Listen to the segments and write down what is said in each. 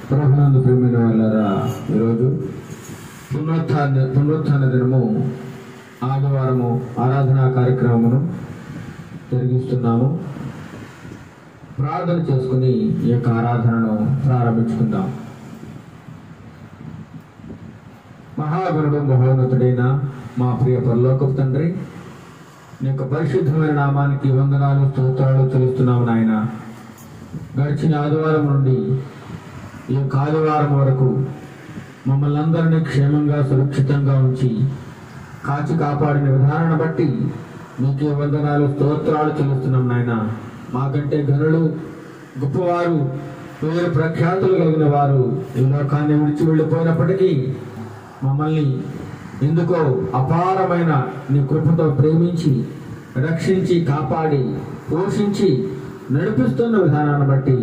ప్రభునందు ప్రియమైన వాళ్ళారా, ఈరోజు పునరుత్థాన దినము ఆదివారము ఆరాధనా కార్యక్రమమును జరిగిస్తున్నాము. ప్రార్థన చేసుకుని ఈ యొక్క ఆరాధనను ప్రారంభించుకుందాం. మహాగణుడు మహోన్నతుడైన మా ప్రియ పరలోకపు తండ్రి, నీ యొక్క పరిశుద్ధమైన నామానికి వందనాలు స్తోత్రాలు చెల్లిస్తున్నాము నాయన. గడిచిన ఆదివారం నుండి ఈ యొక్క ఆదివారం వరకు మమ్మల్ని అందరినీ క్షేమంగా సురక్షితంగా ఉంచి కాచి కాపాడిన విధానాన్ని బట్టి మీకే వందనాలు స్తోత్రాలు చెల్లిస్తున్నాం నాయన. మాకంటే ఘనులు గొప్పవారు పేరు ప్రఖ్యాతులు కలిగిన వారు ఈ లోకాన్ని విడిచి వెళ్ళిపోయినప్పటికీ మమ్మల్ని ఎందుకో అపారమైన నీ కృపతో ప్రేమించి రక్షించి కాపాడి పోషించి నడిపిస్తున్న విధానాన్ని బట్టి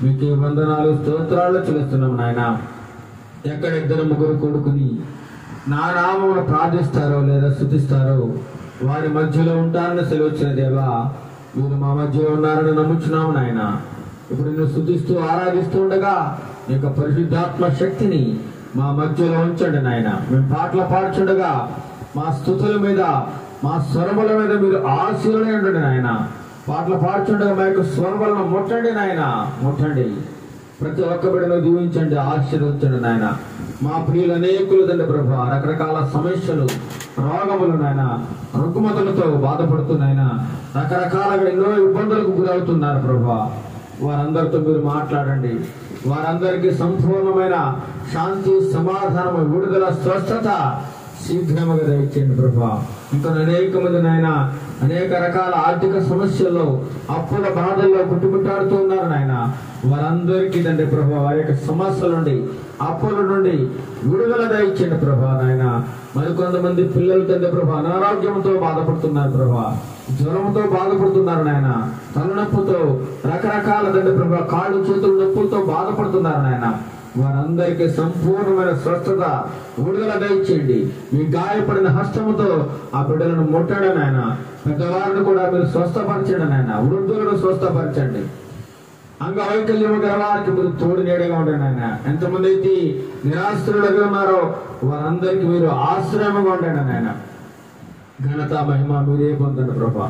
మీకే వందనాలు స్తోత్రాలు చెల్లిస్తున్నాం నాయన. ఎక్కడ ఇద్దరు ముగ్గురు కొడుకుని నా నామమును ప్రార్థిస్తారో లేదా స్తుతిస్తారో వారి మధ్యలో ఉంటారని సెలవుచ్చిన దేవా, మీరు మా మధ్యలో ఉన్నారని నమ్ముచున్నాము నాయన. ఇప్పుడు నిన్ను స్తుతిస్తూ ఆరాధిస్తూ ఉండగా నీ యొక్క పరిశుద్ధాత్మ శక్తిని మా మధ్యలో ఉంచండి నాయన. మేము పాటలు పాడుచుండగా మా స్తుతుల మీద మా స్వరముల మీద మీరు ఆశీర్వదించండి ఉండండి నాయన. పాటలు పాడుచుండగా మా యొక్క స్వరములను ముట్టండి నాయన, ముట్టండి. ప్రతి ఒక్క బిడ్డను దీవించండి, ఆశీర్వదించండి నాయన. మా ప్రియులు అనేకులు తండ్రి ప్రభా, రకరకాల సమస్యలు రోగములు నాయన, రుగ్మతలతో బాధపడుతున్నాయన, రకరకాలుగా ఎన్నో ఇబ్బందులకు గురవుతున్నారు ప్రభా. వారందరితో మీరు మాట్లాడండి. వారందరికీ సంపూర్ణమైన శాంతి, సమాధానము, విడుదల, స్వస్థత శీఘ్రముగా దయచేయండి ప్రభా. ఇంకా అనేక మంది నాయన అనేక రకాల ఆర్థిక సమస్యల్లో అప్పుల బాధల్లో పుట్టుముట్టాడుతూ ఉన్నారు నాయన. వారందరికీ తండ్రి ప్రభా వారి యొక్క సమస్యల నుండి అప్పుల నుండి విడుదల దయచేయండి ప్రభా నాయన. మరికొంతమంది పిల్లలు తండ్రి ప్రభా అనారోగ్యంతో బాధపడుతున్నారు ప్రభా, జ్వరంతో బాధపడుతున్నారు నాయన, తలనొప్పుతో రకరకాల తండ్రి ప్రభా కాళ్ళు చేతులు నొప్పులతో బాధపడుతున్నారు నాయన. వారందరికీ సంపూర్ణమైన స్వస్థత విడుదల దయచేయండి. మీ గాయపడిన హస్తముతో ఆ బిడ్డలను ముట్టండి నాయన. పెద్దవారిని కూడా మీరు స్వస్థపరచండి నాయన. వృద్ధులను స్వస్థపరచండి. అంగవైకల్యము గల వారికి మీరు తోడు నీడగా ఉండండి నాయన. ఎంతమంది అయితే నిరాశ్రయులుగా ఉన్నారో వారందరికీ మీరు ఆశ్రయంగా ఉండండి నాయన. ఘనత మహిమ మీరే పొందండి ప్రభా.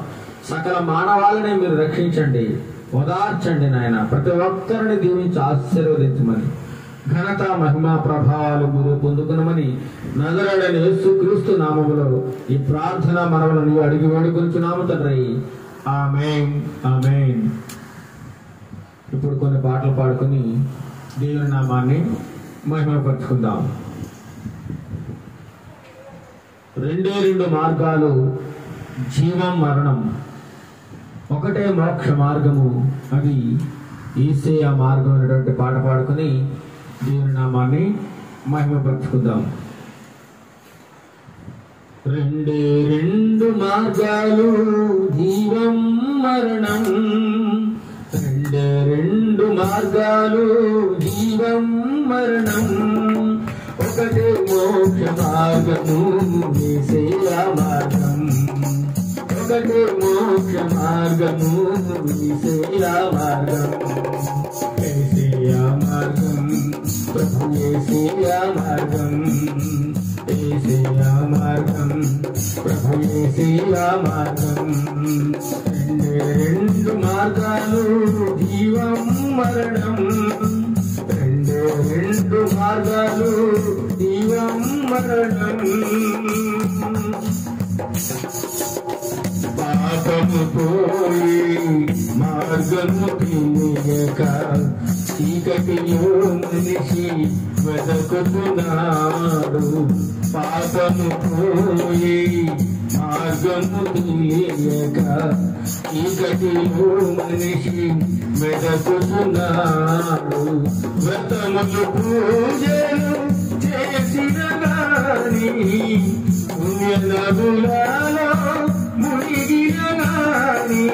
సకల మానవాళిని మీరు రక్షించండి, ఓదార్చండి నాయన. ప్రతి ఒక్కరిని దీవించి ఆశీర్వదించమని, ఘనత మహిమ ప్రభావాలు మీరు పొందుకునమని నజరేయుడైన యేసుక్రీస్తు నామములో ఈ ప్రార్థన మనవులను అడిగి వేడుకొనుచున్నాము తండ్రి. ఆమేన్, ఆమేన్. ఇప్పుడు కొన్ని పాటలు పాడుకొని దేవుని నామాన్ని మహిమపరుచుకుందాం. రెండే రెండు మార్గాలు, జీవం మరణం. ఒకటే మోక్ష మార్గము, అది యేసయ్య మార్గం అనేటువంటి పాట పాడుకొని దేవుని నామాన్ని మహిమపరుచుకుందాం. రెండే రెండు మార్గాలు, జీవం మరణం. రెండే రెండు మార్గాలు, జీవం మరణం. ఒకటే మోక్ష మార్గము, యేసయ్య మార్గం. ఒకటే మోక్ష మార్గము, యేసయ్య మార్గం. యేసయ్య మార్గం, ప్రభు యేసయ్య మార్గం. యేసయ్య మార్గం, ప్రభు యేసయ్య మార్గం. రెండే రెండు మార్గాలు, జీవం మరణం. రెండే రెండు మార్గాలు, జీవం మరణం. పాపము పోయి మార్గము తెలియక చీకటిలో మనిషి వెదకుతున్నాడు. పాపము పోయి మార్గము తెలియక చీకటిలో మనిషి వెదకుతున్నాడు. వ్రతములు పూజలు చేసిన గాని పుణ్యనదులలో మునిగిన గాని,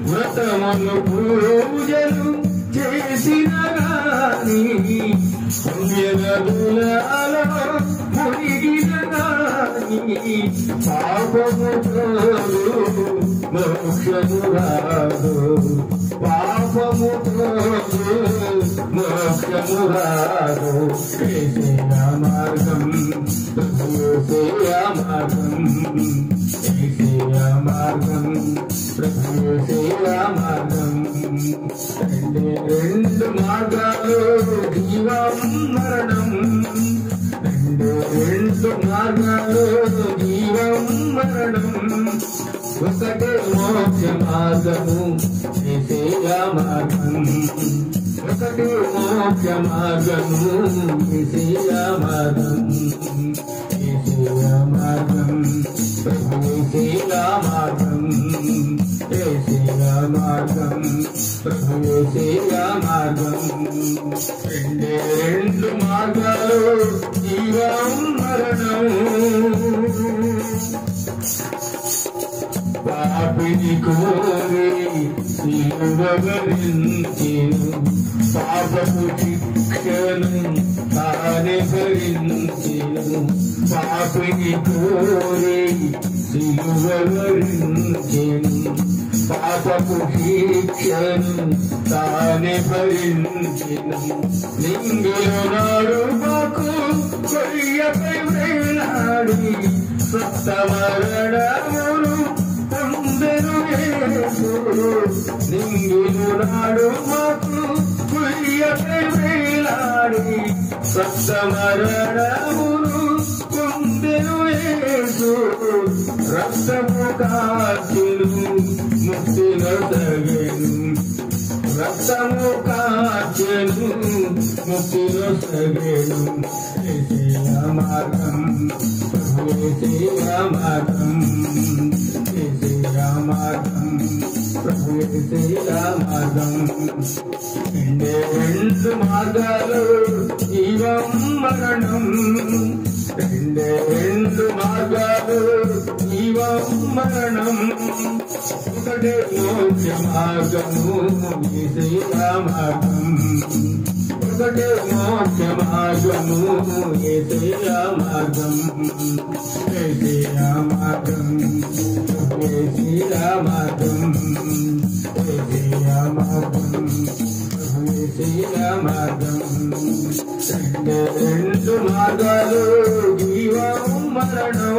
వ్రతములు పూజలు చేసిన గాని పుణ్యనదులలో మునిగిన గాని, పాపము తోడు మోక్షము రాదు. పాపము తోడు మోక్షము మార్గము రాదు యేసయ్య మార్గం ప్రభు యేసయ్య మార్గం యేసయ్య మార్గం ప్రభు యేసయ్య మార్గం రెండు మార్గాలు జీవం మరణం రెండు మార్గాలు జీవం మరణం ఒకటే మోక్ష మార్గము యేసయ్య మార్గం ఒకటే మోక్ష మార్గము యేసయ్య మార్గం యేసయ్య మార్గం ప్రభు యేసయ్య మార్గం యేసయ్య మార్గం ప్రభు యేసయ్య మార్గం రెండు మార్గాలు జీవం మరణం పాపిని కోరి శిలువవరించెను పాపపు శిక్షను తానే భరించెను పాపిని కోరి శిలువవరించెను పాపపు శిక్షను తానే భరించెను నింగిలో నాడు మాకు కొయ్యపై వేలాడి సప్తమరణమును పొందెను యేసు నింగిలో నాడు మాకు కొయ్యపై వేలాడి సప్తమరణమును పొందెను యేసు రక్తము కాచెను ముక్తి నొసగెను రక్తము కాచెను ముక్తి నొసగెను యేసయ్య మార్గం ప్రభు యేసయ్య మార్గం యేసయ్య మార్గం ప్రభు యేసయ్య మార్గం రెండు మార్గాలు జీవం మరణం రెండు మార్గాలు జీవం మరణం ఒకటే మోక్ష మార్గము యేసయ్య మార్గం ఒకటే మోక్ష మార్గము యేసయ్య మార్గం యేసయ్య మార్గం యేసయ్య మార్గం యేసయ్య మార్గం యేసయ్య మార్గం రెండు మార్గాలు జీవం మరణం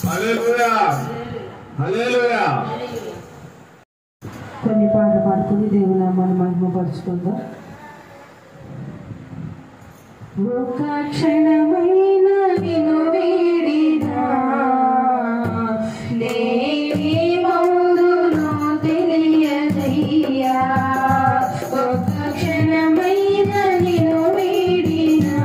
హల్లెలూయా హల్లెలూయా. కొన్ని పాటలు పాడుకుని దేవుని నామాన్ని మహిమపరుచుకుందాం. ఒక క్షణమైన నిన్ను వీడినా నేనేమవుదునో తెలియదయ్యా. ఒక క్షణమైన నిన్ను వీడినా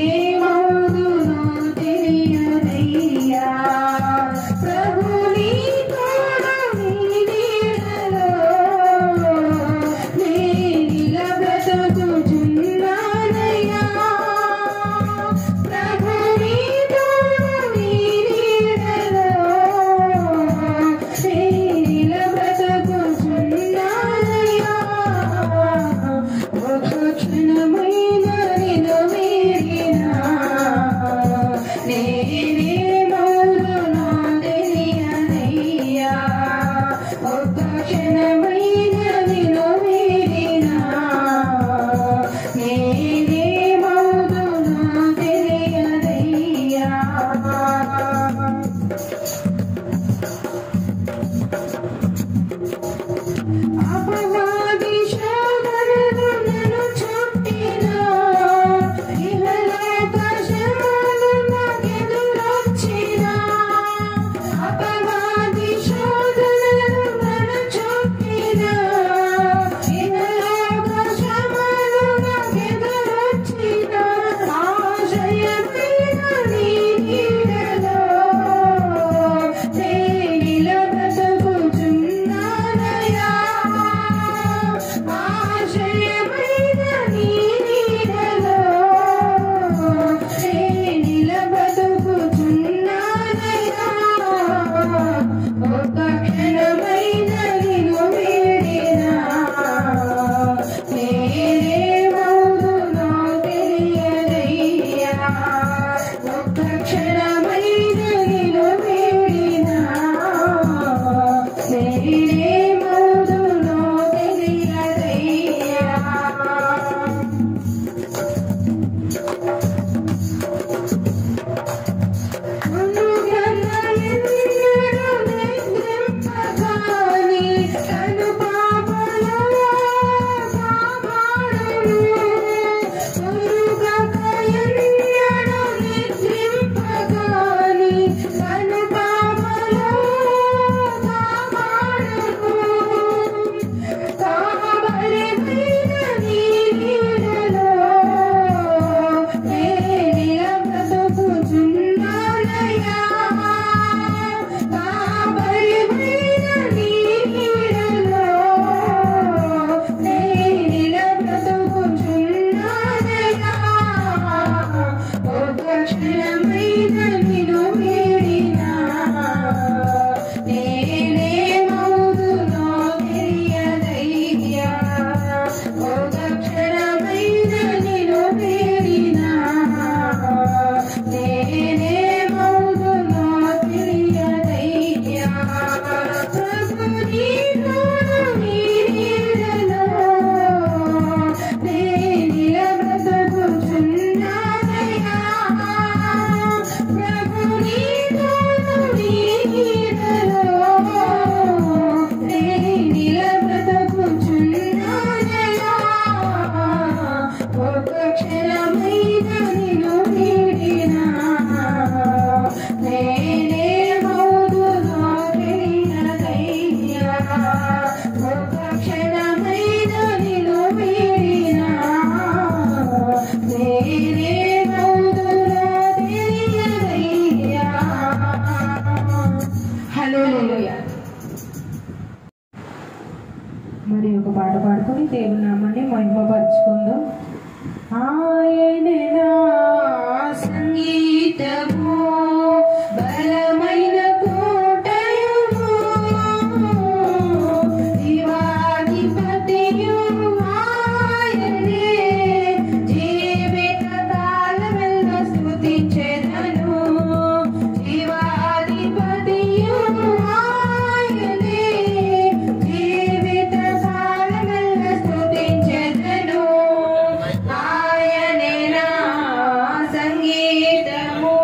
నేనేమవుదునో తెలియదయ్యా. ప్రభు నీ తోడు నీ నీడలో నే నిలబెట్టుచున్నానయ్యా. ప్రభు నీ తోడు నీ నీడలో నే నిలబెట్టుచున్నానయ్యా. ఒక క్షణమైన నిన్ను వీడినా నేనేమవుదునో దేవుని నామాన్ని మహిమపరుచుకుందాం. ఆయనే నా సంగీతము బలమైన కోటయుము శివాధిపతియు ఆయనే జీవిత కాలమెల్ల స్తుతించెదను శివాధిపతియు ఆయనే జీవిత కాలమెల్ల స్తుతించెదను ఆయనే నా సంగీతము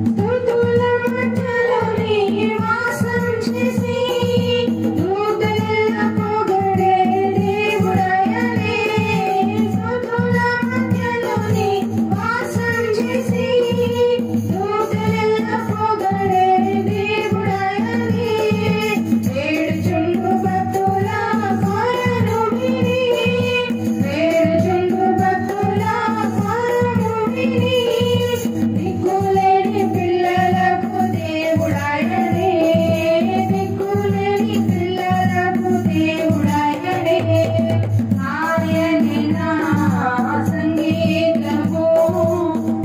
స్తుతుల మధ్యలో నివాసం చేసి దూతల పొగడే దేవుడయనే స్తుతుల మధ్యలో నివాసం చేసి దూతల పొగడే దేవుడయనే ఏడుచుండు భక్తుల స్వరము విని ఏడుచుండు భక్తుల స్వరము విని దిక్కులేని పిల్లలకు దేవుడయనే దిక్కులేని పిల్లలకు దేవుడయనే ఆయనే నా సంగీతము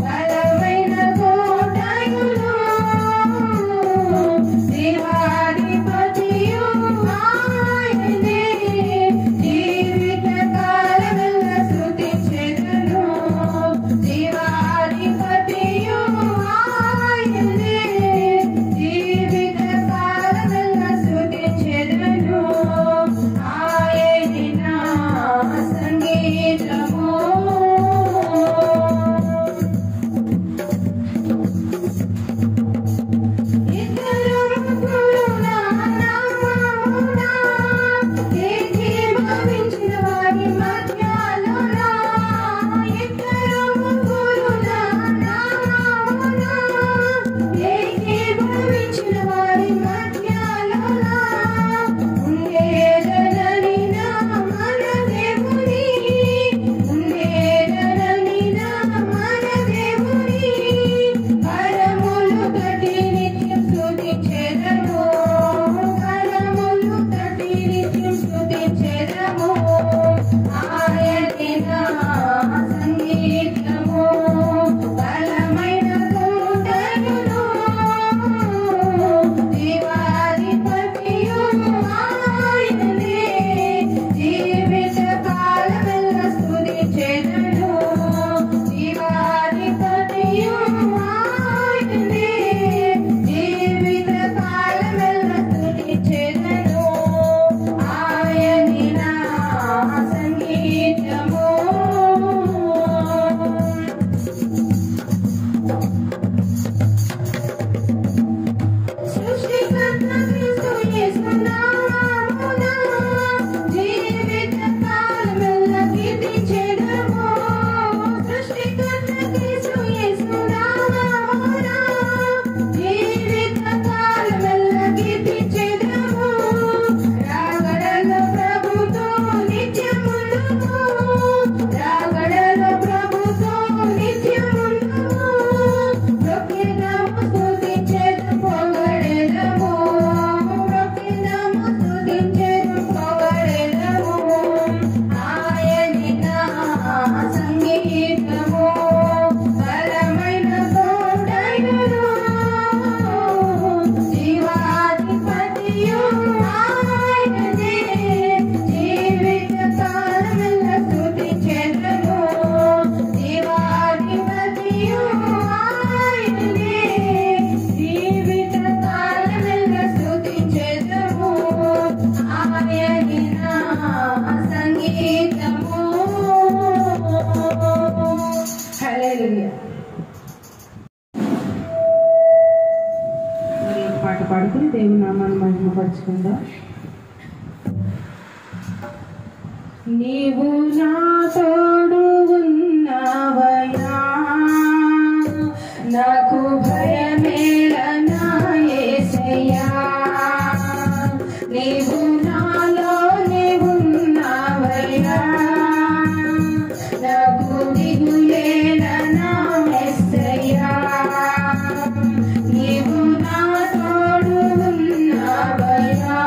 బలమైన కోటయును శివాధిపతియు ఆయనే జీవిత కాలమెల్ల స్తుతించెదను శివాధిపతియు ఆయనే జీవిత కాలమెల్ల స్తుతించెదను ఆయనే నా సంగీతము ఇద్దరు ముగ్గురు నా నామమున ఏకీభవించిన వారి మధ్యలోన ఇద్దరు ముగ్గురు నా నామమున ఏకీభవించిన వారి మధ్యలోన ఉండేదనని నా మన దేవుని ఉండేదనని నా మన దేవుని కరములు తట్టి నిత్యం స్తుతించెదము కరములు తట్టి నిత్యం స్తుతించెదము ఆయనే నా సంగీతము బలమైన కోటయును శివాధిపతియు ఆయనే జీవిత కాలమెల్ల స్తుతించెదను శివాధిపతియు ఆయనే జీవిత కాలమెల్ల స్తుతించెదను ఆయనే నా సంగీతము సృష్టికర్త క్రీస్తు యేసు నామమున జీవిత కాలమెల్ల కీర్తించెదము సృష్టికర్త క్రీస్తు యేసు నామమున జీవిత కాలమెల్ల కీర్తించెదము రాగడల ప్రభుతో నిత్యముందుము రాగడల ప్రభుతో నిత్యముందుము ప్రొక్కినము స్తుతించెదము పొగడెదము ప్రొక్కినము స్తుతించెదము పొగడెదము ఆయనే నా సంగీతము బలమైన కోటయును శివాధిపతియు ఆయనే జీవిత కాలమెల్ల స్తుతించెదను శివాధిపతియు ఆయనే జీవిత కాలమెల్ల స్తుతించెదము ఆయనే నా సంగీతము హల్లెలూయా. మరి ఒక పాట పాడుకుని దేవుని నామాన్ని మహిమపరుచుకుందాం. నీవు నా తోడు ఉన్నావయ్యా నాకు భయమేల నా యేసయ్యా నీవు నాలోనే ఉన్నావయ్యా నాకు దిగులేల నా యేసయ్యా నీవు నా తోడు ఉన్నావయ్యా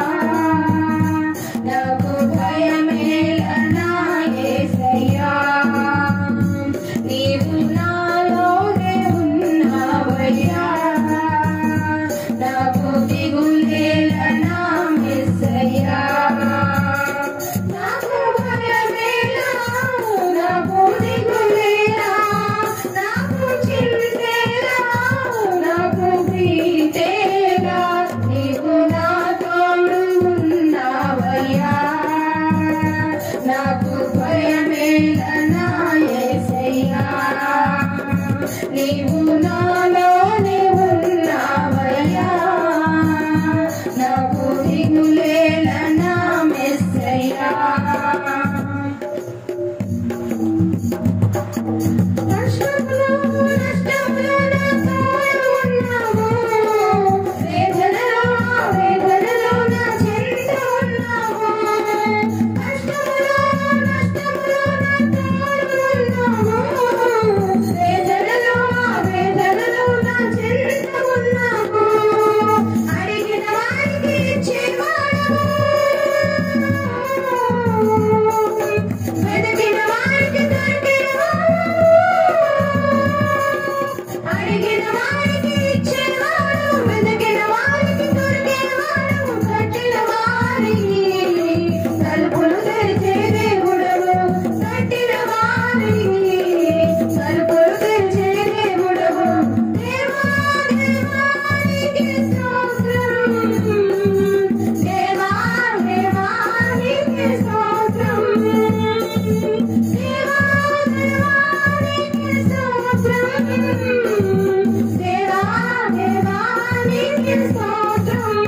నాలోనే ఉన్నావయ్యా నాకు దిగులేల నా మెస్సయ్యా నష్టంలో నా తోడు ఉన్నావు వేదనలో నా చెంత ఉన్నావు కష్టంలో నా తోడు ఉన్నావు వేదనలో నా చెంత ఉన్నావు అడిగిన వారికి ఇచ్చేవాడు వెతికిన వారికి అడిగిన వారికి ఇచ్చేవాడు వెతికిన వారికి దొరికేవాడు కట్టిన వారికి తలుపులు తెరిచే దేవుడవు కట్టిన వారికి తలుపులు తెరిచే దేవుడవు దేవా దేవానికి స్తోత్రం దేవా దేవానికి స్తోత్రం దేవా దేవానికి స్తోత్రం దేవా దేవానికి స్తోత్రం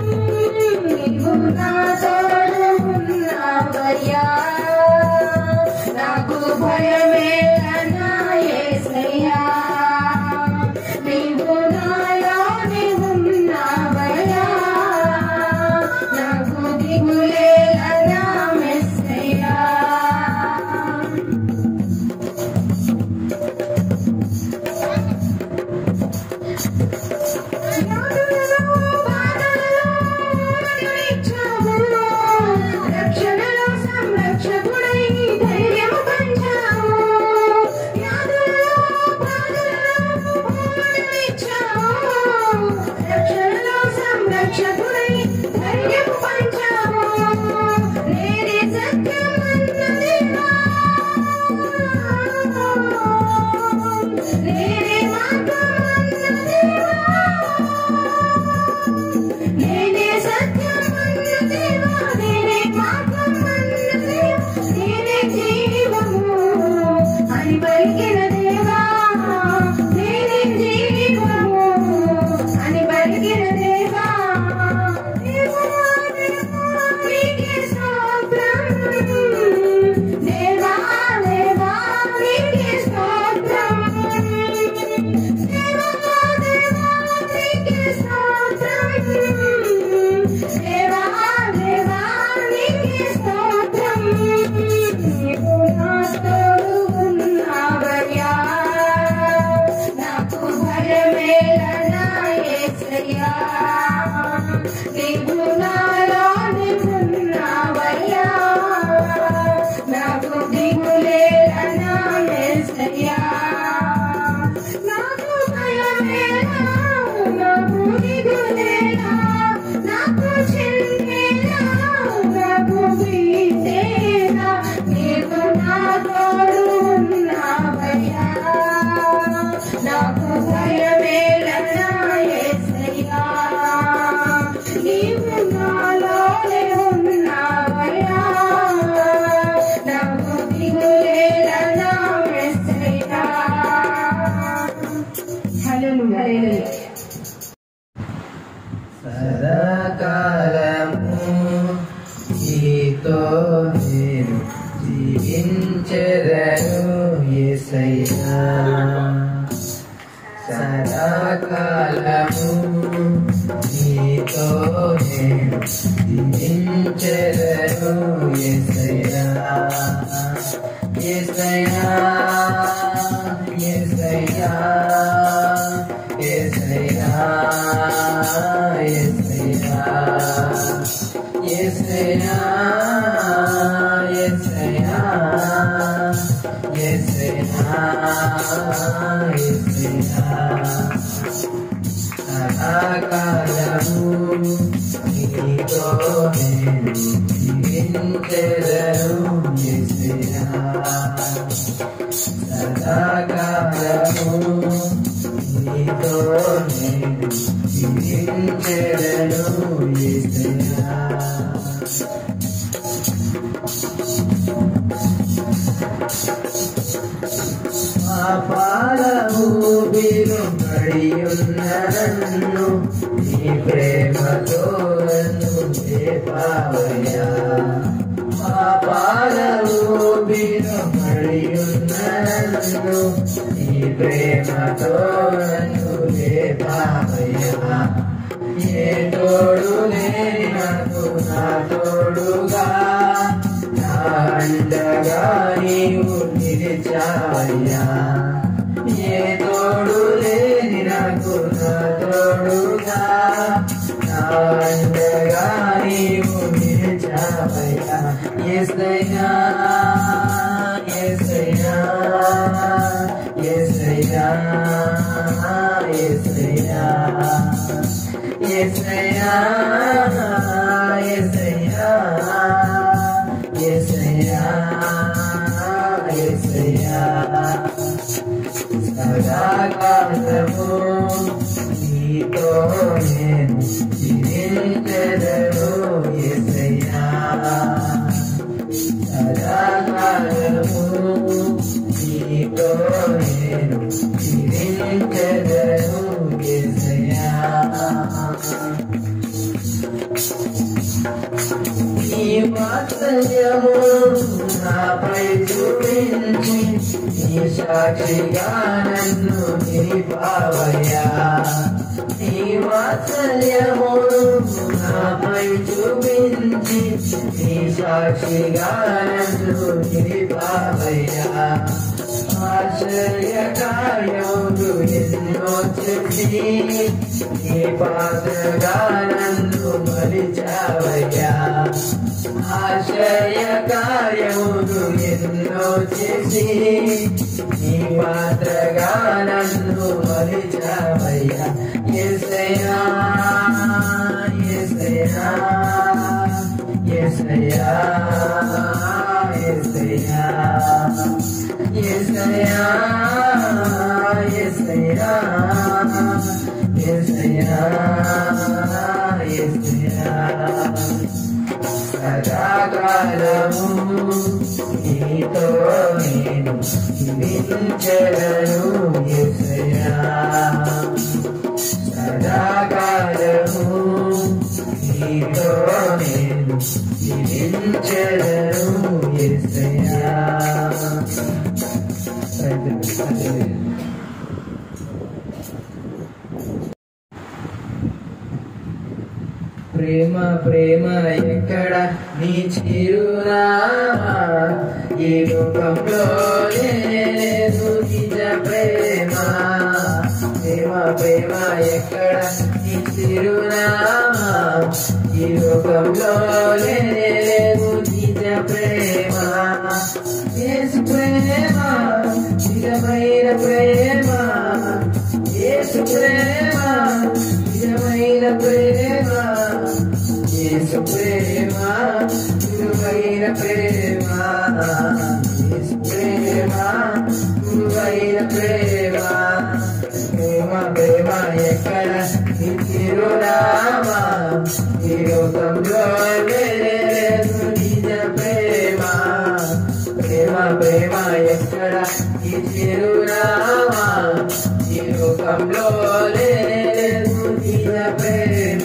నీవు నా తోడు ఉన్నావయ్యా నాకు భయమేలనా యేసయ్యా నీవు నాలోనే ఉన్నావయ్యా నాకు దిగులేలనా మెస్సయ్యా రక్షణలో సంరక్షకుడై ధైర్యము పంచావు యాదులలో బాధలలో ఇచ్చావు రక్షణలో సంరక్షకుడై ధైర్యము పంచావు నేనే సత్యమన్న దేవా నేనే మార్గమన్న దేవా నేనే సత్యమన్న దేవా నేనే మార్గమన్న దేవా నేనే జీవము అని పలికిన దేవా నేనే జీవము అని పలికిన దేవా దేవా దేవా నీకే స్తోత్రం దేవా దేవా నీకే స్తోత్రం దేవా దేవా నీకే స్తోత్రం దేవా దేవా నీకే స్తోత్రం నీవు నా తోడు ఉన్నావయ్యా నాకు భయమేలనా యేసయ్యా నీవు నాలోనే ఉన్నావయ్యా నాకు దిగులేలనా యేసయ్యా నాకు భయమేలా నాకు దిగులేలా నాకు చింతేలా నాకు భీతేలా నీవు నా తోడు ఉన్నావయ్యా నాకు భయమేలనా యేసయ్యా నీవు నాలోనే ఉన్నావయ్యా నాకు దిగులేలనా యేసయ్యా హల్లెలూయా సదాకాలము నీతో నేను జీవించెదను యేసయ్యా సదాకాలము నీతో నేను జీవించెదను యేసయ్యా యేసయ్యా యేసయ్యా యేసయ్యా యేసయ్యా యేసయ్యా యేసయ్యా యేసయ్యా యేసయ్యా సదాకాలము నీతో నేను జీవించెదను యేసయ్యా సదాకాలము నీతో నేను జీవించెదను యేసయ్యా పాల ఊబిలో పడి ఉన్న నన్ను నీ ప్రేమతో నన్ను లేపావయ్యా పాపాల ఊబిలో పడి ఉన్న నన్ను నీ ప్రేమతో నన్ను లేపావయ్యా ఏ తోడు లేని నాకు నా తోడుగా నా అండగా నీవు నిలిచావయ్యా ఏ తోడు లేని నాకు నా తోడుగా నా అండగా నీవు నిలిచావయ్యా యేసయ్యా యేసయ్యా యేసయ్యా యేసయ్యా యేసయ్యా యేసయ్యా యేసయ్యా యేసయ్యా సదాకాలము నీతో నేను జీవించెదను యేసయ్యా సదాకాలము నీతో నేను జీవించెదను యేసయ్యా నీ వాత్సల్యము నాపై చూపించి నీ సాక్షిగా నన్ను నిలిపావయ్యా నీ వాత్సల్యము నాపై చూపించి నీ సాక్షిగా నన్ను నిలిపావయ్యా ఆశ్చర్య కార్యములు ఎన్నో చెప్పి నీ పాత్రగా నన్ను మలిచావయ్యా ఆశ్చర్య కార్యములు ఎన్నో చేసి నీ పాత్రగా నన్ను మలిచావయ్యా యేసయ్యా యేసయ్యా యేసయ్యా యేసయ్యా యేసయ్యా యేసయ్యా యేసయ్యా యేసయ్యా సదాకాలము నీతో నేను జీవించెదను యేసయ్యా సదాకాలము నీతో నేను జీవించెదను యేసయ్యా ప్రేమ ప్రేమ ఎక్కడ నీ చిరునామా ఈ లోకంలో లేదు నిజ ప్రేమ ప్రేమ ప్రేమ ఎక్కడ నీ చిరునామా ఈ లోకంలో లేదు నిజ ప్రేమ యేసు ప్రేమ నిజమైన ప్రేమ యేసు ప్రేమ నిజమైన ప్రేమ యేసు ప్రేమ నిజమైన ప్రేమ యేసు ప్రేమ నిజమైన ప్రేమ ప్రేమ ప్రేమ ఎక్కడ నీ చిరునామా ఈ లోకంలో లేదు నిజ ప్రేమ ప్రేమ ప్రేమ ఎక్కడ నీ చిరునామా ఈ లోకంలో లేదు నిజ ప్రేమ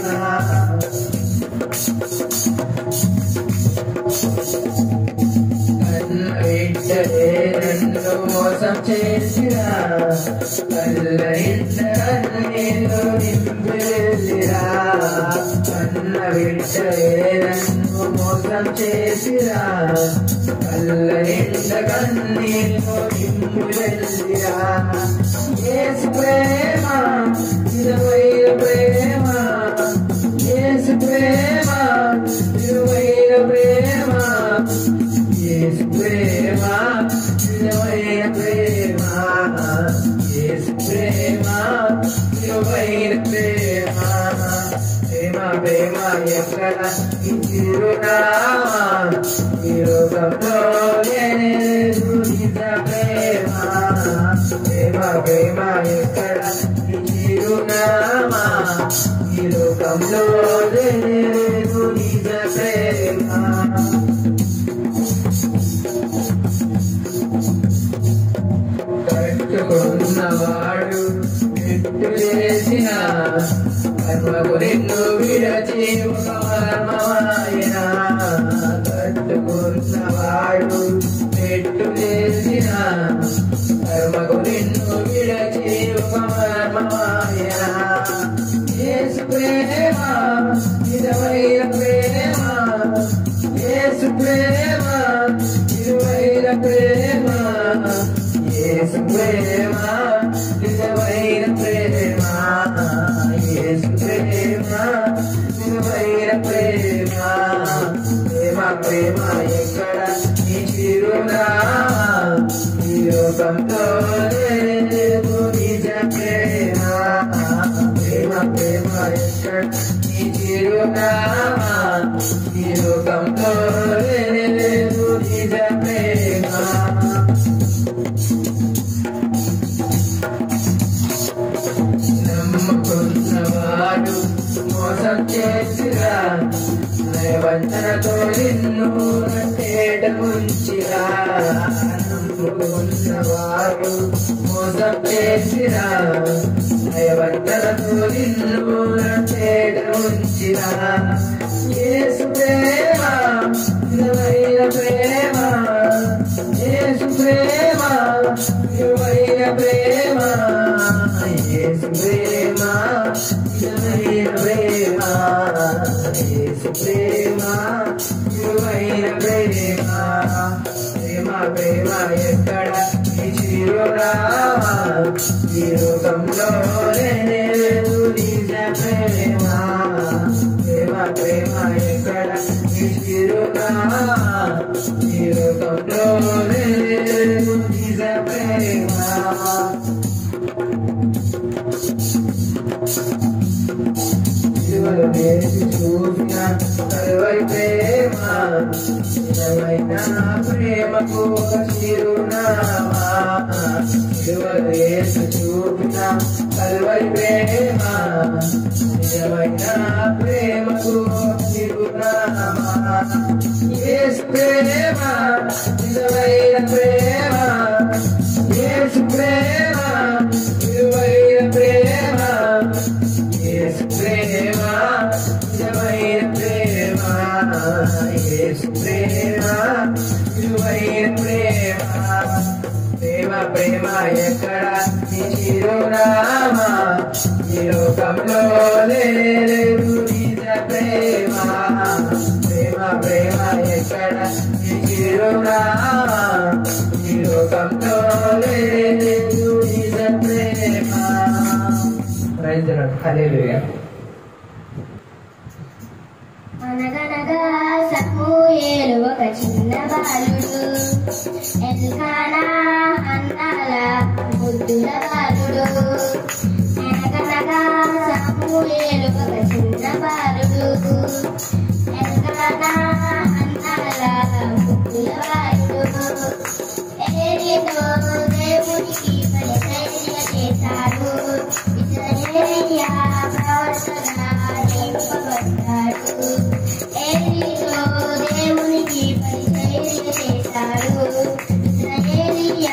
కన్నవిట్టలే నన్ను మోసం చేసిరా కల్లరింట కన్నీరు నింపిరా కన్నవిట్టలే నన్ను మోసం చేసిరా కల్లరింట కన్నీరు నింపిరా యేసు ప్రేమ నిజమైన ప్రేమ యేసు ప్రేమ నిజమైన ప్రేమ యేసు ప్రేమ నిజమైన ప్రేమ యేసు ప్రేమ నిజమైన ప్రేమ ప్రేమ ప్రేమ ఎక్కడ నీ చిరునామా ఈ లోకంలో లేదు నిజ ప్రేమ ప్రేమ ప్రేమ ఎక్కడ నీ చిరునామా ఈ లోకంలో లేదు నిజ ప్రేమ కట్టుకున్నవాడు ఎట్టు చేసిన కర్మకు నిన్ను విడచి ఒక మర్మమాయన కట్టుకున్నవాడు పెట్టు చేసిన కర్మకు నిన్ను విడచి ఒక మర్మమాయన యేసు ప్రేమ నిజమైన ప్రేమ యేసు ప్రేమ నిజమైన ప్రేమ యేసు ప్రేమ నిజమైన ప్రేమ యేసు ప్రేమ నిజమైన ప్రేమ ప్రేమ ప్రేమ ఎక్కడ నీ చిరునామా ఈ లోకంలో లేదు నిజ ప్రేమ ప్రేమ ప్రేమ ఎక్కడ నీ చిరునామా ఈ లోకంలో లేదు నిజ ప్రేమ నమ్ముకున్నవాడు మోసం చేసిరా వంచనతో నిన్ను తేట ముంచిరా నమ్ముకున్నవాడు మోసం చేసిరా వంచనతో నిన్ను తేట ముంచిరా యేసు ప్రేమ నిజమైన ప్రేమ యేసు ప్రేమ నిజమైన ప్రేమ యేసు ప్రేమ నిజమైన ప్రేమ యేసు ప్రేమ నిజమైన ప్రేమ ప్రేమ ప్రేమ ఎక్కడ నీ చిరునామా ఈ లోకంలో లేదు నిజ ప్రేమ ప్రేమ ప్రేమ ఎక్కడ నీ చిరునామా ఈ లోకంలో లేదు నిజ ప్రేమ చూసిన కరువై ప్రేమ నిజమైన ప్రేమకు చిరునామా చూపిన కరువై ప్రేమ నిజమైన ప్రేమకు చిరునామా యేసు ప్రేమ నిజమైన ప్రేమ యేసు ప్రేమ నిజమైన ప్రేమ యేసు ప్రేమ నిజమైన ప్రేమ యేసు ప్రేమ నిజమైన ప్రేమ ప్రేమ ప్రేమ ఎక్కడ నీ చిరునామా ఈ లోకంలో లేదు నిజ ప్రేమ ప్రేమ ప్రేమ ఎక్కడ నీ చిరునామా ఈ లోకంలో లేదు నిజ ప్రేమ హల్లెలూయా అనగనగా సమూయేలు ఒక చిన్న బాలుడు ఎల్కానా అన్నాల ముద్దుల బాలుడు అనగనగా సమూయేలు ఒక చిన్న బాలుడు ఎల్కానా అన్నాల ముద్దుల బాలుడు ఏలియా దేవునికి పరిచర్య చేశాడు ఇశ్రాయేలీయ ప్రవర్తన నింపబడ్డాడు ఏలియా దేవునికి పరిచర్య చేశాడు ఇశ్రాయేలీయ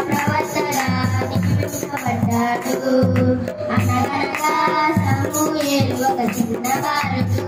ప్రవర్తన నింపబడ్డాడు అనగనగా సమూయేలు ఒక చిన్న బాలుడు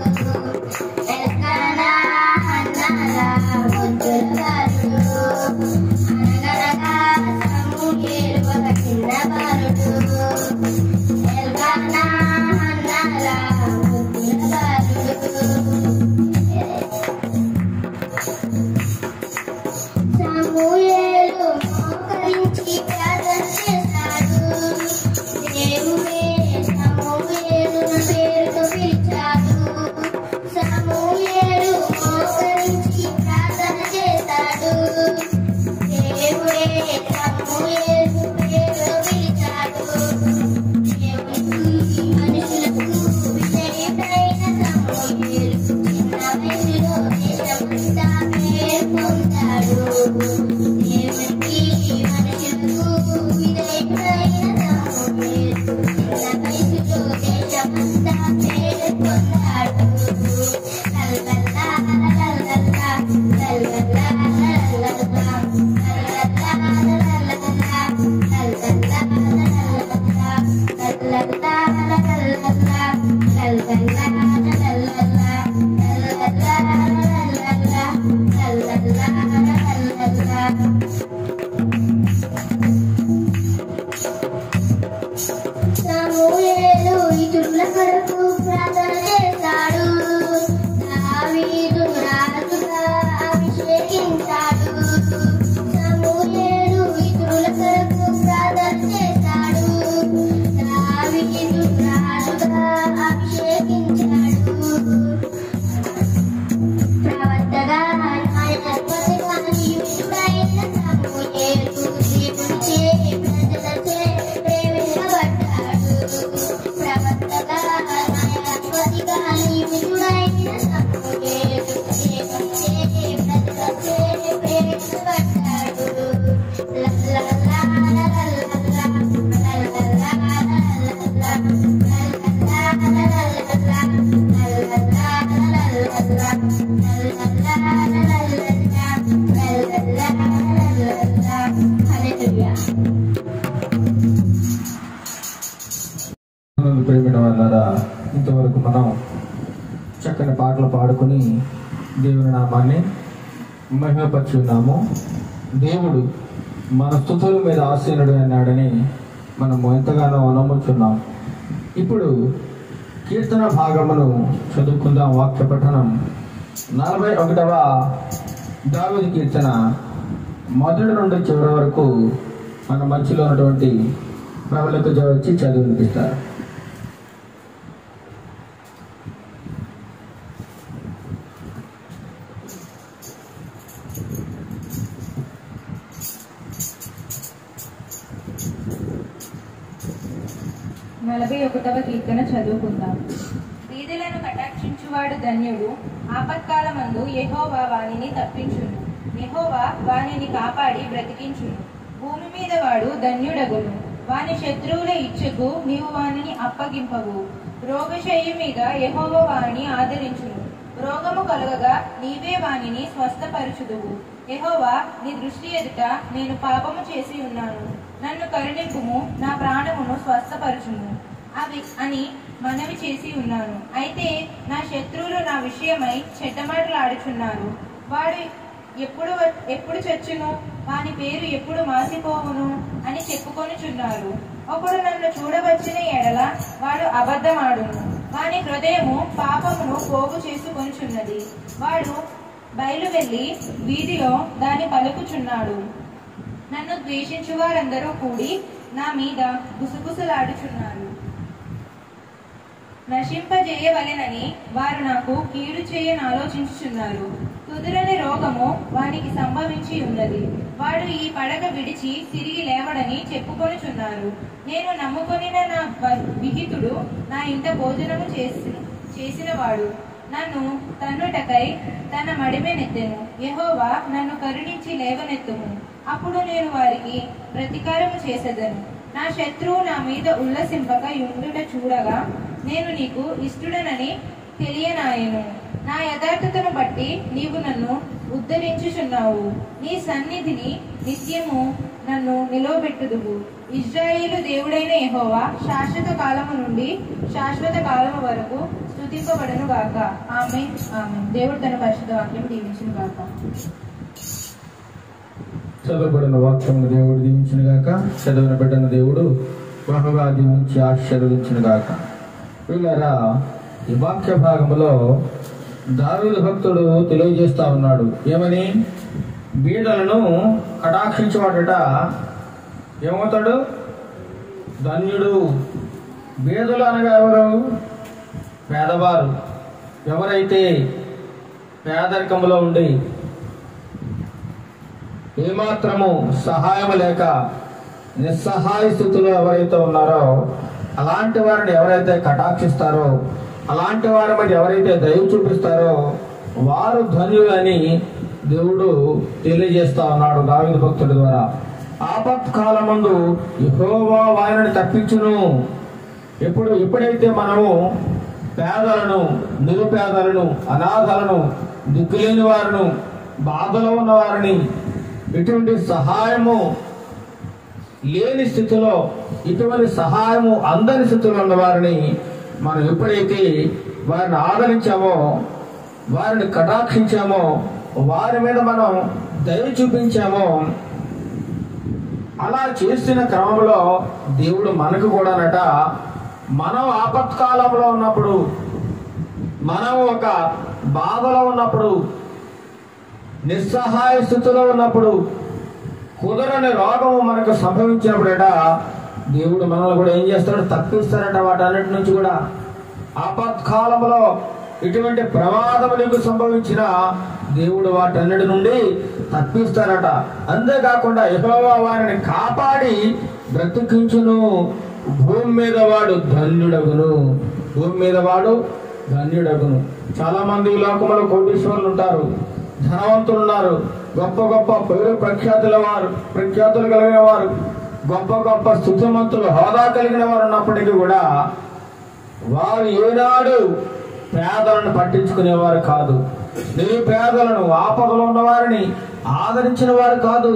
ప్రవక్తగా న్యాయాధిపతిగా నియమితుడైన సమూయేలు ప్రతిపక్షే ప్రవేశపడ్డాడు. ప్రేమిన వాళ్ళారా, ఇంతవరకు మనం చక్కని పాటలు పాడుకుని దేవుని నామాన్ని మహిమపరిచి ఉన్నాము. దేవుడు మన స్తుతుల మీద ఆసీనుడు అన్నాడని మనము ఎంతగానో నమ్ముచున్నాం. ఇప్పుడు కీర్తన భాగమును చదువుకుందాం. వాక్య పఠనం 41వ దావీదు కీర్తన మొదటి నుండి చివరి వరకు మన మధ్యలో ఉన్నటువంటి ప్రవలకు వచ్చి చదివి వినిపిస్తారు. నలభై 41వ కీర్తన చదువుకుందాం. వీధులను కటాక్షించువాడు ధన్యుడు. ఆపత్కాలమందు యెహోవా వానిని తప్పించును. యెహోవా వానిని కాపాడి బ్రతికించును. భూమి మీద వాడు ధన్యుడగును. వాని శత్రువుల ఇచ్చకు నీవు వానిని అప్పగింపవు. రోగశయ్య మీద యెహోవా వానిని ఆదరించును. రోగము కలగగా నీవే వానిని స్వస్థపరచుదువు. యెహోవా, నీ దృష్టి ఎదుట నేను పాపము చేసి ఉన్నాను. నన్ను కరుణింపుము, నా ప్రాణమును స్వస్థపరచుము అని మనవి చేసి ఉన్నాను. అయితే నా శత్రువులు నా విషయమై చెడ్డమాటలాడుచున్నారు. వాడు ఎప్పుడు చచ్చును, వాని పేరు ఎప్పుడు మాసిపోవును అని చెప్పుకొనుచున్నారు. ఒకడు నన్ను చూడవచ్చిన ఎడల వాడు అబద్ధమాడును. వాని హృదయము పాపమును పోగు చేసుకొనుచున్నది. వాడు బయలు వెళ్లి వీధిలో దాని పలుకుచున్నాడు. నన్ను ద్వేషించు వారందరూ కూడి నా మీద గుసగుసలాడుచున్నారు. నశింపజేయవలెనని వారు నాకు కీడు చేయనాలోచించుచున్నారు. కుదురని రోగము వానికి సంభవించి ఉన్నది. వాడు ఈ పడగ విడిచి తిరిగి లేవడని చెప్పుకొనుచున్నారు. నేను నమ్ముకొనిన నా విహితుడు నా ఇంట భోజనము చేసినవాడు నన్ను తన్నుటకై తన మడిమెనెత్తెను. యెహోవా, నన్ను కరుణించి లేవనెత్తుము. అప్పుడు నేను వారికి ప్రతీకారము చేసేదను. నా శత్రువు నా మీద ఉల్లసింపక యుండుట చూడగా నేను నీకు ఇష్టడనని తెలియనాయను. నా యథార్థతను బట్టి నీవు నన్ను ఉద్ధరించుచున్నావు. నీ సన్నిధిని నిత్యము నన్ను నిలవబెట్టుదువు. ఇశ్రాయేలు దేవుడైన యెహోవా శాశ్వత కాలము నుండి శాశ్వత కాలము వరకు స్తుతింపబడును గాక. ఆమేన్, ఆమేన్. దేవుడు తన పరిశుద్ధ వాక్యం దీవించును గాక. చదవబడిన వాక్యమును దేవుడు దీవించిన గాక. చదివిన బిడ్డను దేవుడు బహుగా దీవించి ఆశీర్వదించిన గాక. వీళ్ళారా, ఈ వాక్య భాగంలో దావీదు భక్తుడు తెలియజేస్తా ఉన్నాడు. ఏమని? బీదలను కటాక్షించేవాడట ఏమవుతాడు? ధన్యుడు. బీదలు అనగా ఎవరు? పేదవారు. ఎవరైతే పేదరికంలో ఉండి ఏమాత్రము సహాయం లేక నిస్సహాయ స్థితిలో ఎవరైతే ఉన్నారో అలాంటి వారిని ఎవరైతే కటాక్షిస్తారో, అలాంటి వారి మీద ఎవరైతే దయ చూపిస్తారో వారు ధన్యులని దేవుడు తెలియజేస్తా ఉన్నాడు దావీదు భక్తుడి ద్వారా. ఆపత్కాలమందు యెహోవా వారిని తప్పించును. ఎప్పుడైతే మనము పేదలను, నిరుపేదలను, అనాథలను, దిక్కులేని వారిని, బాధలో ఉన్న వారిని, ఇటువంటి సహాయము లేని స్థితిలో, ఇటువంటి సహాయము అందని స్థితిలో ఉన్న వారిని మనం ఎప్పుడైతే వారిని ఆదరించామో, వారిని కటాక్షించామో, వారి మీద మనం దయ చూపించామో, అలా చేసిన క్రమంలో దేవుడు మనకు కూడానట మనం ఆపత్కాలంలో ఉన్నప్పుడు, మనం ఒక బాధలో ఉన్నప్పుడు, నిస్సహాయ స్థితిలో ఉన్నప్పుడు, కుదరని రోగము మనకు సంభవించినప్పుడట దేవుడు మనల్ని కూడా ఏం చేస్తాడు? తప్పిస్తారట. వాటన్నిటి నుంచి కూడా ఆపత్కాలంలో ఇటువంటి ప్రమాదం నీకు సంభవించిన దేవుడు వాటన్నిటి నుండి తప్పిస్తారట. అంతేకాకుండా యెహోవా వారిని కాపాడి బ్రతికించును భూమి మీద వాడు ధన్యుడగును. భూమి మీద వాడు ధన్యుడగును. చాలా మంది ఈ లోకంలో కోటీశ్వరులు ఉంటారు, ధనవంతులు ఉన్నారు, గొప్ప గొప్ప పేరు ప్రఖ్యాతులు కలిగిన వారు, గొప్ప గొప్ప స్థుతిమంతులు, హోదా కలిగిన వారు ఉన్నప్పటికీ కూడా వారు ఏనాడు పేదలను పట్టించుకునేవారు కాదు. నిరుపేదలను, ఆపదలో ఉన్న వారిని ఆదరించిన వారు కాదు.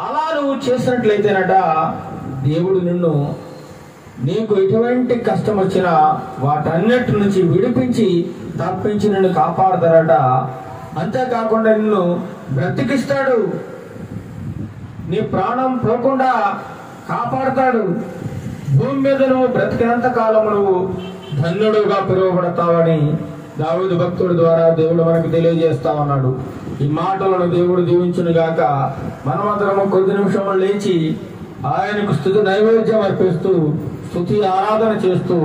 అలా నువ్వు చేసినట్లయితేనట దేవుడు నిన్ను, నీకు ఎటువంటి కష్టం వచ్చినా వాటన్నిటి నుంచి విడిపించి తప్పించి నిన్ను కాపాడతారట. అంతేకాకుండా నిన్ను బ్రతికిస్తాడు, నీ ప్రాణం పోకుండా కాపాడతాడు. భూమి మీద నువ్వు బ్రతికినంత కాలం నువ్వు ధన్యుడుగా పిలువబడతావని దావీదు భక్తుడి ద్వారా దేవుడు మనకు తెలియజేస్తా ఉన్నాడు. ఈ మాటలను దేవుడు దీవించును గాక. మనమందరము కొద్ది నిమిషంలో లేచి ఆయనకు స్తుతి నైవేద్యం అర్పిస్తూ స్తుతి ఆరాధన చేస్తూ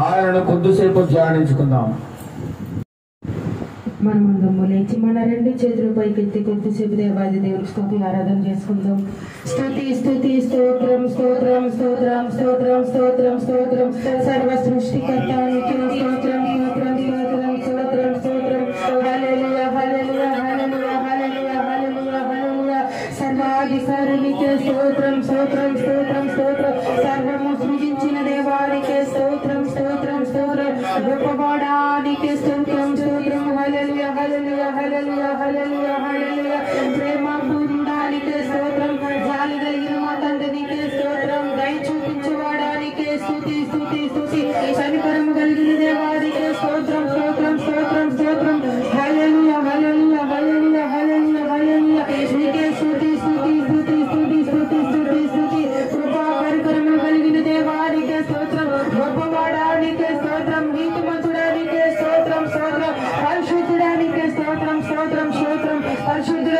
ఆయనను కొద్దిసేపు ధ్యానించుకుందాం. మనమందరము లేచి మన రెండు చేతులు పైకెత్తి కొద్దిసేపు దేవాది దేవుడికి స్తుతి ఆరాధన చేసుకుందాం. స్తుతి స్తుతి స్తోత్రం స్తోత్రం స్తోత్రం స్తోత్రం స్తోత్రం స్తోత్రం సర్వ సృష్టికర్త స్తోత్రం స్తోత్రం స్తోత్రం స్తోత్రం స్తోత్రం హల్లెలూయా హల్లెలూయా హల్లెలూయా హల్లెలూయా హల్లెలూయా హల్లెలూయా సర్వాధికారునికే స్తోత్రం స్తోత్రం స్తోత్రం స్తోత్రం సర్వము సృజించిన దేవానికే స్తోత్రం స్తోత్రం స్తోత్రం గొప్పవాడానికే స్తోత్రం స్తోత్రం హల్లెలూయా హల్లెలూయా హల్లెలూయా హల్లెలూయా హల్లెలూయా ప్రేమ పూర్ణానికే స్తోత్రం జాలి కలిగిన మా తండ్రినికే స్తోత్రం దయ చూపించేవాడానికే స్తుతి స్తుతి స్తుతి కనికరము కలిగిన దేవానికే స్తోత్రం స్తోత్రం స్తోత్రం స్తోత్రం హల్లెలూయా హల్లెలూయా హల్లెలూయా హల్లెలూయా హల్లెలూయా నీకే స్తుతి స్తుతి స్తుతి స్తుతి స్తుతి స్తుతి స్తుతి కృపా కనికరము కలిగిన దేవానికే స్తోత్రం గొప్పవాడానికే స్తోత్రం నీతిమంతుడానికే స్తోత్రం స్తోత్రం పరిశుద్ధుడానికే స్తోత్రం స్తోత్రం స్తోత్రం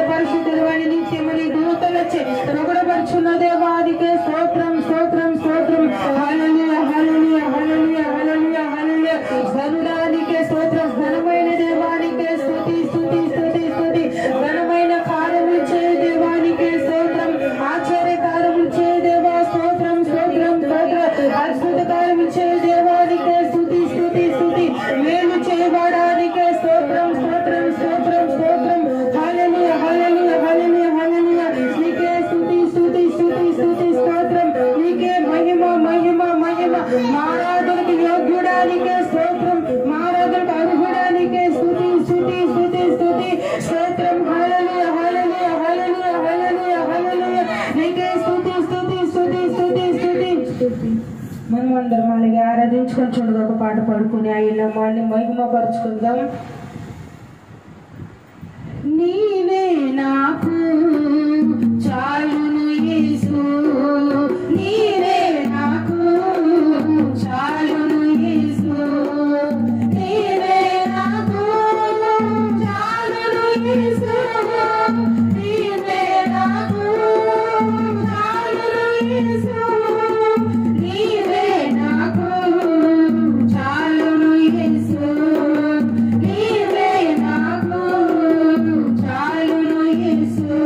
పరిశుద్ధులు అని నిత్యమని దూతలచే రొగడపరుచున్న దేవానికే స్తోత్రం స్తోత్రం స్తోత్రం హల్లెలూయా హల్లెలూయా హల్లెలూయా హల్లెలూయా హల్లెలూయా ధనుడానికే స్తోత్రం ఘనమైన దేవానికే స్తుతి స్తుతి స్తుతి స్తుతి ఘనమైన కార్యములు చే దేవానికే స్తోత్రం ఆశ్చర్య కార్యములు చే దేవా స్తోత్రం స్తోత్రం స్తోత్రం అద్భుత కార్యములు చే దేవానికే స్తుతి స్తుతి స్తుతి మేలు చేయబడానికే స్తోత్రం స్తోత్రం స్తోత్రం స్తోత్రం హల్లెలూయా హల్లెలూయా హల్లెలూయా హల్లెలూయా నీకే స్తుతి స్తుతి స్తుతి స్తుతి స్తోత్రం నీకే మహిమ మహిమ మహిమ ఆరాధనకి యోగ్యుడానికే స్తోత్రం ఆరాధనకు అర్హుడానికే స్తుతి స్తుతి స్తుతి స్తుతి స్తోత్రం హల్లెలూయా హల్లెలూయా హల్లెలూయా హల్లెలూయా హల్లెలూయా నీకే స్తుతి స్తుతి స్తుతి స్తుతి స్తుతి మనం అందరం అలాగే ఆరాధించుకొని చూడగా ఒక పాట పాడుకుని ఆయన నామాన్ని మహిమపరుచుకుందాం. నీవే నాకు చాలును యేసు నీవే నాకు చాలును యేసు నీవే నాకు చాలును యేసు నీవే నాకు చాలును యేసు నీవే నాకు చాలును యేసు నీవే నాకు చాలును యేసు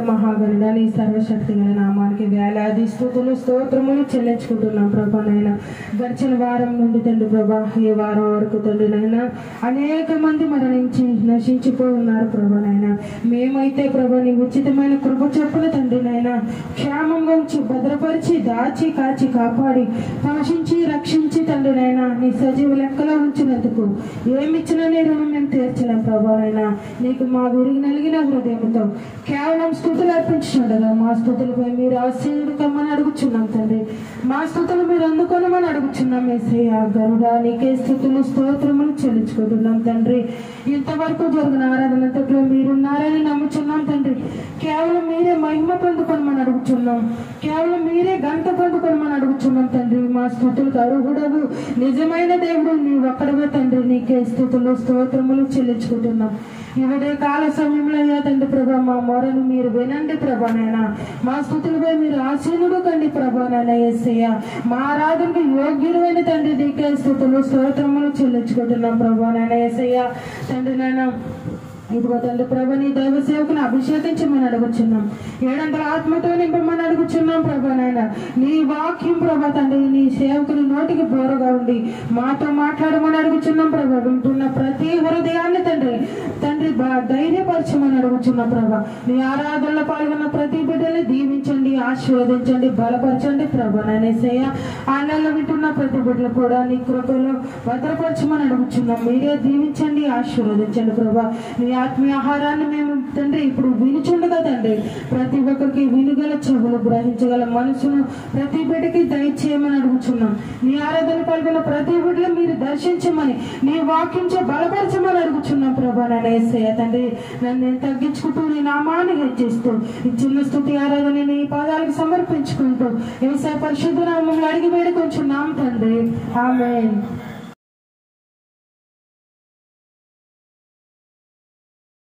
మహాగణుడ నీ సర్వశక్తి గల నామానికి వేలాది స్తుతులు స్తోత్రములు చెల్లించుకుంటున్నాం ప్రభా నైనా. గడిచిన వారం నుండి తండ్రి ప్రభా ఈ వారం వరకు తండ్రి నైనా అనేక మంది మరణించి నశించిపోయి ఉన్నారు ప్రభా నైనా. మేమైతే ప్రభా నీ ఉచితమైన కృప చొప్పున తండ్రి నైనా క్షేమంగా ఉంచి భద్రపరిచి దాచి కాచి కాపాడి పోషించి రక్షించి తండ్రి నైనా నీ సజీవ లెక్కలో ఉంచినందుకు ఏమిచ్చినా నీ రుణం మేము తీర్చలేం ప్రభా నైనా. నీకు మా విరిగి నలిగిన హృదయంతో కేవలం స్తుతులు అర్పించుండగా మా స్తుతులపై మీరు ఆశీర్వాదం కమ్మని అడుగుచున్నాం తండ్రి. మా స్తుతులు మీరు అందుకోనమని అడుగుచున్నాం యేసయ్యా. గరుడా నీకే స్తుతులు స్తోత్రములు చెల్లించుకుంటున్నాం తండ్రి. ఇంతవరకు జరిగిన ఆరాధనంతట్లో మీరున్నారని నమ్ముచున్నాం తండ్రి. కేవలం మీరే మహిమ పొందుకొనమని అడుగుచున్నాం. కేవలం మీరే గంట పొందుకొనమని అడుగుచున్నాం తండ్రి. మా స్తుతులకు అర్హుడవు నిజమైన దేవుడు నీ ఒక్కడవే తండ్రి. నీకే స్తుతులు స్తోత్రములు చెల్లించుకుంటున్నాం. ఇవడే కాల సమయంలో అయ్యా తండ్రి ప్రభా మా మొరను మీరు వినండి ప్రభానైనా. మా స్తుతులపై మీరు ఆశీనుడు కండి ప్రభానైనా యేసయ్య. మా ఆరాధనకు యోగ్యుడైన తండ్రి నీకే స్తుతులు స్తోత్రములు చెల్లించుకుంటున్నాం ప్రభానైనా యేసయ్య. తండ్రి నాయన ఇదిగో తండ్రి ప్రభా నీ దైవ సేవకుని అభిషేకించమని అడుగుచున్నాం. 700 ఆత్మతో నింపమని అడుగుచున్నాం ప్రభా నాయన. నీ వాక్యం ప్రభా తండ్రి నీ సేవకుని నోటికి బోరగా ఉండి మాతో మాట్లాడమని అడుగుచున్నాం ప్రభా. వింటున్న ప్రతి హృదయాన్ని తండ్రి ధైర్యపరచమని అడుగుచున్నాం ప్రభా. నీ ఆరాధనలో పాల్గొన్న ప్రతి బిడ్డల్ని దీవించండి, ఆశీర్వదించండి, బలపరచండి ప్రభా నాయన యేసయ్య. ఆన్లైన్లో వింటున్న ప్రతి బిడ్డలు కూడా నీ కృపలో భద్రపరచమని అడుగుచున్నాం. మీరే దీవించండి, ఆశీర్వదించండి ప్రభా. నీ ఆత్మీయ ఆహారాన్ని మేము తండ్రి ఇప్పుడు వినుచుండగా తండ్రి ప్రతి ఒక్కరికి వినుగల చెవులు గ్రహించగల మనసును ప్రతి బిడ్డకి దయచేయమని అడుగుచున్నాం. నీ ఆరాధన పాల్గొన్న ప్రతి బిడ్డలు మీరు దర్శించమని నీ వాక్యంచే బలపరచమని అడుగుచున్నాం ప్రభా నాయన యేసయ్య. తండ్రి నన్ను నేను తగ్గించుకుంటూ నీ నామాన్ని హెచ్చిస్తూ ఈ చిన్న స్తుతి ఆరాధన నీ పాదాలకు సమర్పించుకుంటూ యేసయ్య పరిశుద్ధ నామములో అడిగి వేడుకొంచున్నాం తండ్రి. ఆమేన్.